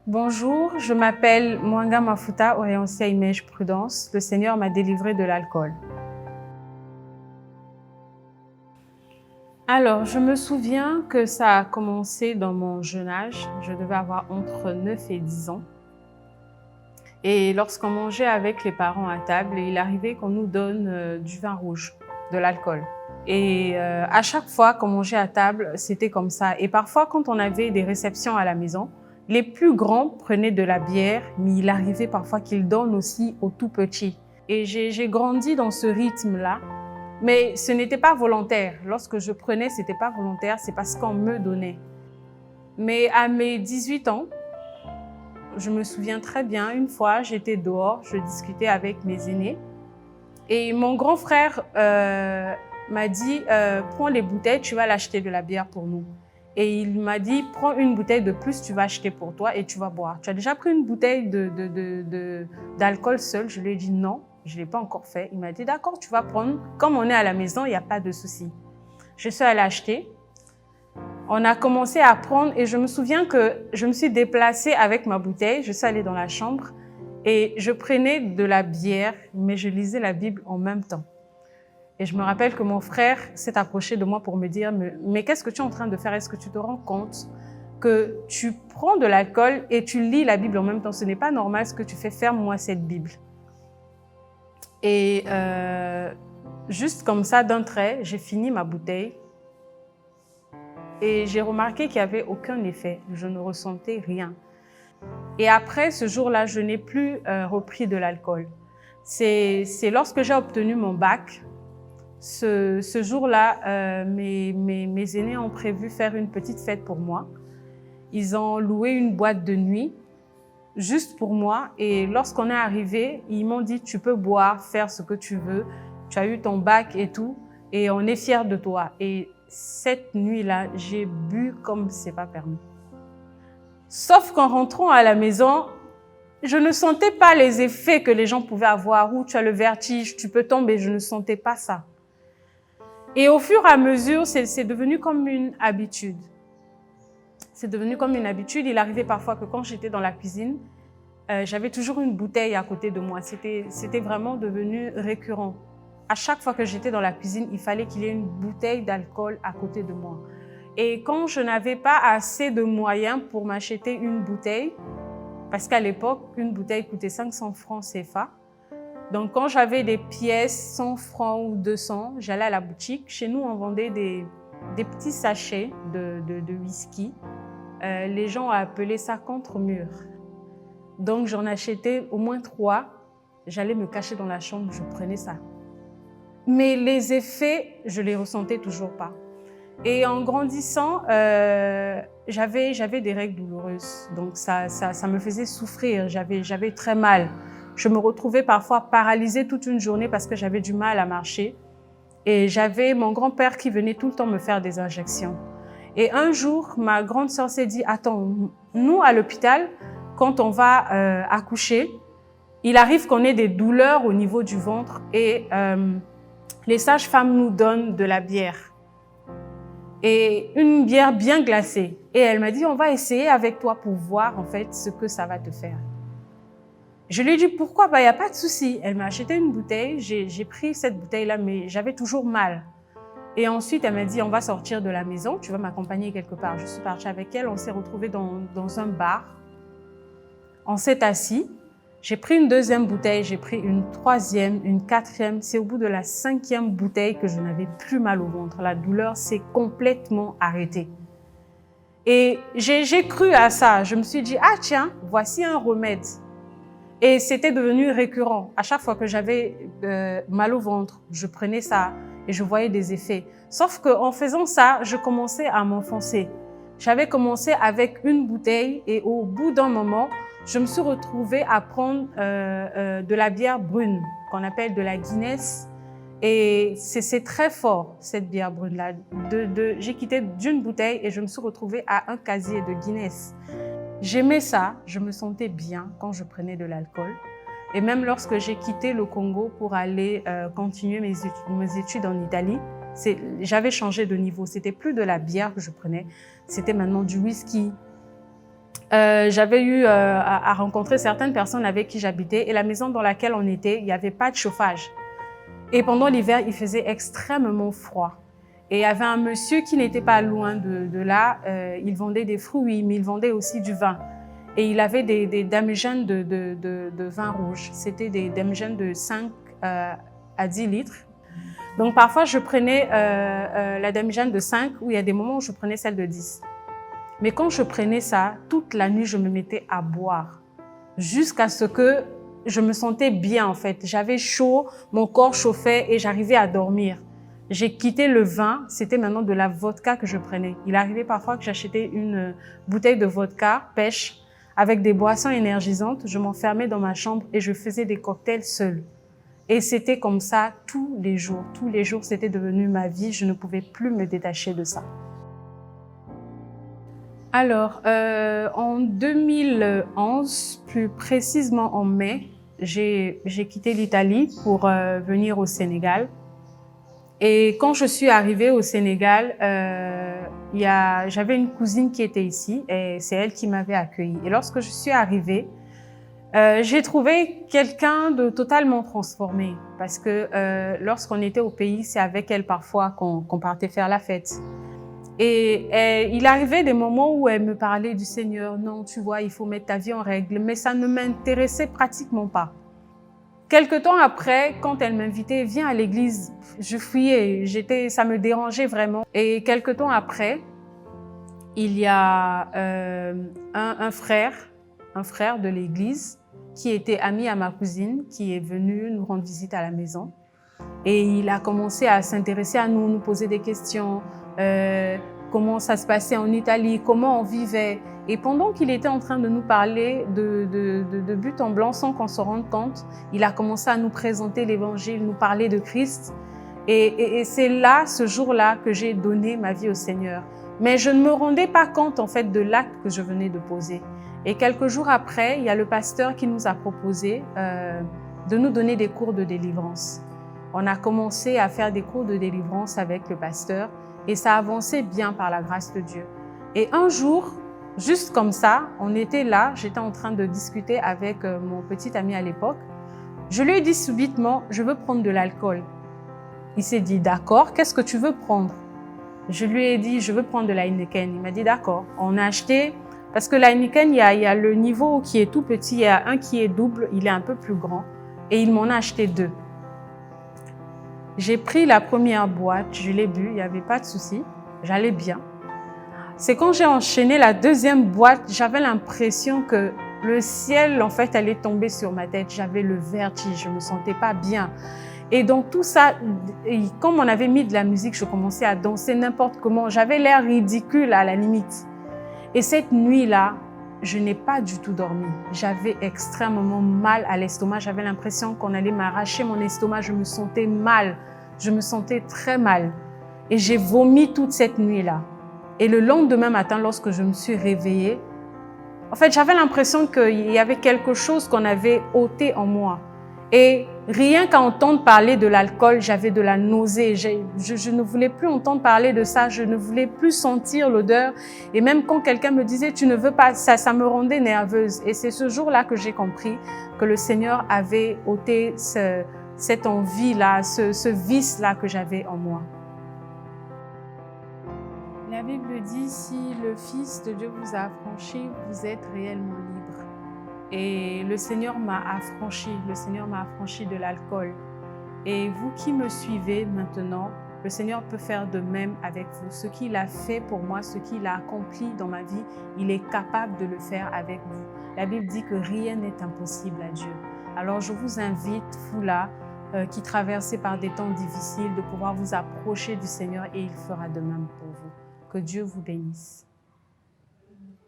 Bonjour, je m'appelle Mwanga Mafuta Oriensia Image Prudence. Le Seigneur m'a délivré de l'alcool. Alors, je me souviens que ça a commencé dans mon jeune âge. Je devais avoir entre 9 et 10 ans. Et lorsqu'on mangeait avec les parents à table, il arrivait qu'on nous donne du vin rouge, de l'alcool. Et à chaque fois qu'on mangeait à table, c'était comme ça. Et parfois, quand on avait des réceptions à la maison, les plus grands prenaient de la bière, mais il arrivait parfois qu'ils donnent aussi aux tout petits. Et j'ai grandi dans ce rythme-là, mais ce n'était pas volontaire. Lorsque je prenais, ce n'était pas volontaire, c'est parce qu'on me donnait. Mais à mes 18 ans, je me souviens très bien, une fois, j'étais dehors, je discutais avec mes aînés. Et mon grand frère m'a dit « Prends les bouteilles, tu vas l'acheter de la bière pour nous. » Et il m'a dit « Prends une bouteille de plus, tu vas acheter pour toi et tu vas boire. » Tu as déjà pris une bouteille d'alcool seul? Je lui ai dit « Non, je ne l'ai pas encore fait. » Il m'a dit « D'accord, tu vas prendre. Comme on est à la maison, il n'y a pas de souci. » Je suis allée acheter. On a commencé à prendre et je me souviens que je me suis déplacée avec ma bouteille. Je suis allée dans la chambre et je prenais de la bière, mais je lisais la Bible en même temps. Et je me rappelle que mon frère s'est approché de moi pour me dire « Mais qu'est-ce que tu es en train de faire? Est-ce que tu te rends compte que tu prends de l'alcool et tu lis la Bible en même temps? Ce n'est pas normal ce que tu fais, ferme-moi cette Bible. » Et juste comme ça, d'un trait, j'ai fini ma bouteille. Et j'ai remarqué qu'il n'y avait aucun effet. Je ne ressentais rien. Et après, ce jour-là, je n'ai plus repris de l'alcool. C'est lorsque j'ai obtenu mon bac. Ce jour-là, mes aînés ont prévu faire une petite fête pour moi. Ils ont loué une boîte de nuit juste pour moi. Et lorsqu'on est arrivé, ils m'ont dit « Tu peux boire, faire ce que tu veux. Tu as eu ton bac et tout. Et on est fiers de toi. » Et cette nuit-là, j'ai bu comme c'est pas permis. Sauf qu'en rentrant à la maison, je ne sentais pas les effets que les gens pouvaient avoir, où tu as le vertige, tu peux tomber, je ne sentais pas ça. Et au fur et à mesure, c'est devenu comme une habitude. C'est devenu comme une habitude. Il arrivait parfois que quand j'étais dans la cuisine, j'avais toujours une bouteille à côté de moi. C'était vraiment devenu récurrent. À chaque fois que j'étais dans la cuisine, il fallait qu'il y ait une bouteille d'alcool à côté de moi. Et quand je n'avais pas assez de moyens pour m'acheter une bouteille, parce qu'à l'époque, une bouteille coûtait 500 francs CFA. Donc quand j'avais des pièces 100 francs ou 200, j'allais à la boutique. Chez nous, on vendait des petits sachets de whisky. Les gens appelaient ça contre-mur. Donc j'en achetais au moins 3. J'allais me cacher dans la chambre, je prenais ça. Mais les effets, je les ressentais toujours pas. Et en grandissant, j'avais des règles douloureuses. Donc ça me faisait souffrir, j'avais très mal. Je me retrouvais parfois paralysée toute une journée parce que j'avais du mal à marcher. Et j'avais mon grand-père qui venait tout le temps me faire des injections. Et un jour, ma grande sœur s'est dit « Attends, nous à l'hôpital, quand on va accoucher, il arrive qu'on ait des douleurs au niveau du ventre et les sages-femmes nous donnent de la bière. Et une bière bien glacée. Et elle m'a dit, on va essayer avec toi pour voir en fait ce que ça va te faire. Je lui ai dit, pourquoi? Il n'y a pas de souci. Elle m'a acheté une bouteille, j'ai pris cette bouteille-là, mais j'avais toujours mal. Et ensuite, elle m'a dit, on va sortir de la maison, tu vas m'accompagner quelque part. Je suis partie avec elle, on s'est retrouvés dans un bar. On s'est assis. J'ai pris une deuxième bouteille, j'ai pris une troisième, une quatrième. C'est au bout de la 5e bouteille que je n'avais plus mal au ventre. La douleur s'est complètement arrêtée. Et j'ai cru à ça. Je me suis dit, ah tiens, voici un remède. Et c'était devenu récurrent. À chaque fois que j'avais mal au ventre, je prenais ça et je voyais des effets. Sauf qu'en faisant ça, je commençais à m'enfoncer. J'avais commencé avec une bouteille et au bout d'un moment, je me suis retrouvée à prendre de la bière brune, qu'on appelle de la Guinness. Et c'est très fort, cette bière brune-là. J'ai quitté d'une bouteille et je me suis retrouvée à un casier de Guinness. J'aimais ça, je me sentais bien quand je prenais de l'alcool. Et même lorsque j'ai quitté le Congo pour aller continuer mes études en Italie, j'avais changé de niveau. C'était plus de la bière que je prenais, c'était maintenant du whisky. J'avais eu à rencontrer certaines personnes avec qui j'habitais et la maison dans laquelle on était, il n'y avait pas de chauffage. Et pendant l'hiver, il faisait extrêmement froid. Et il y avait un monsieur qui n'était pas loin de là, il vendait des fruits, mais il vendait aussi du vin. Et il avait des damjans de vin rouge. C'était des damjans de 5 à 10 litres. Donc parfois, je prenais la damjane de 5, ou il y a des moments où je prenais celle de 10. Mais quand je prenais ça, toute la nuit, je me mettais à boire. Jusqu'à ce que je me sentais bien en fait. J'avais chaud, mon corps chauffait et j'arrivais à dormir. J'ai quitté le vin, c'était maintenant de la vodka que je prenais. Il arrivait parfois que j'achetais une bouteille de vodka, pêche, avec des boissons énergisantes. Je m'enfermais dans ma chambre et je faisais des cocktails seule. Et c'était comme ça tous les jours. Tous les jours, c'était devenu ma vie. Je ne pouvais plus me détacher de ça. Alors, en 2011, plus précisément en mai, j'ai quitté l'Italie pour venir au Sénégal. Et quand je suis arrivée au Sénégal, j'avais une cousine qui était ici et c'est elle qui m'avait accueillie. Et lorsque je suis arrivée, j'ai trouvé quelqu'un de totalement transformé parce que lorsqu'on était au pays, c'est avec elle parfois qu'on partait faire la fête. Et il arrivait des moments où elle me parlait du Seigneur. Non, tu vois, il faut mettre ta vie en règle. Mais ça ne m'intéressait pratiquement pas. Quelque temps après, quand elle m'invitait, viens à l'église, je fuyais, ça me dérangeait vraiment. Et quelque temps après, il y a un frère de l'église qui était ami à ma cousine, qui est venu nous rendre visite à la maison. Et il a commencé à s'intéresser à nous poser des questions, comment ça se passait en Italie, comment on vivait. Et pendant qu'il était en train de nous parler de but en blanc sans qu'on se rende compte, il a commencé à nous présenter l'évangile, nous parler de Christ. Et c'est là, ce jour-là, que j'ai donné ma vie au Seigneur. Mais je ne me rendais pas compte en fait de l'acte que je venais de poser. Et quelques jours après, il y a le pasteur qui nous a proposé de nous donner des cours de délivrance. On a commencé à faire des cours de délivrance avec le pasteur et ça avançait bien par la grâce de Dieu. Et un jour, juste comme ça, on était là, j'étais en train de discuter avec mon petit ami à l'époque. Je lui ai dit subitement, je veux prendre de l'alcool. Il s'est dit, d'accord, qu'est-ce que tu veux prendre? Je lui ai dit, je veux prendre de la Heineken. Il m'a dit, d'accord. On a acheté, parce que la Heineken, il y a le niveau qui est tout petit, il y a un qui est double, il est un peu plus grand. Et il m'en a acheté 2. J'ai pris la première boîte, je l'ai bu, il n'y avait pas de souci, j'allais bien. C'est quand j'ai enchaîné la deuxième boîte, j'avais l'impression que le ciel, en fait, allait tomber sur ma tête. J'avais le vertige, je ne me sentais pas bien. Et donc tout ça, comme on avait mis de la musique, je commençais à danser n'importe comment. J'avais l'air ridicule à la limite. Et cette nuit-là, je n'ai pas du tout dormi. J'avais extrêmement mal à l'estomac. J'avais l'impression qu'on allait m'arracher mon estomac. Je me sentais mal. Je me sentais très mal. Et j'ai vomi toute cette nuit-là. Et le lendemain matin, lorsque je me suis réveillée, en fait, j'avais l'impression qu'il y avait quelque chose qu'on avait ôté en moi. Et rien qu'à entendre parler de l'alcool, j'avais de la nausée. Je ne voulais plus entendre parler de ça. Je ne voulais plus sentir l'odeur. Et même quand quelqu'un me disait « tu ne veux pas », ça me rendait nerveuse. Et c'est ce jour-là que j'ai compris que le Seigneur avait ôté cette envie-là, ce vice-là que j'avais en moi. La Bible dit « si le Fils de Dieu vous a affranchi, vous êtes réellement libre ». Et le Seigneur m'a affranchi de l'alcool. Et vous qui me suivez maintenant, le Seigneur peut faire de même avec vous. Ce qu'il a fait pour moi, ce qu'il a accompli dans ma vie, il est capable de le faire avec vous. La Bible dit que rien n'est impossible à Dieu. Alors je vous invite, vous là, qui traversez par des temps difficiles, de pouvoir vous approcher du Seigneur et il fera de même pour vous. Que Dieu vous bénisse.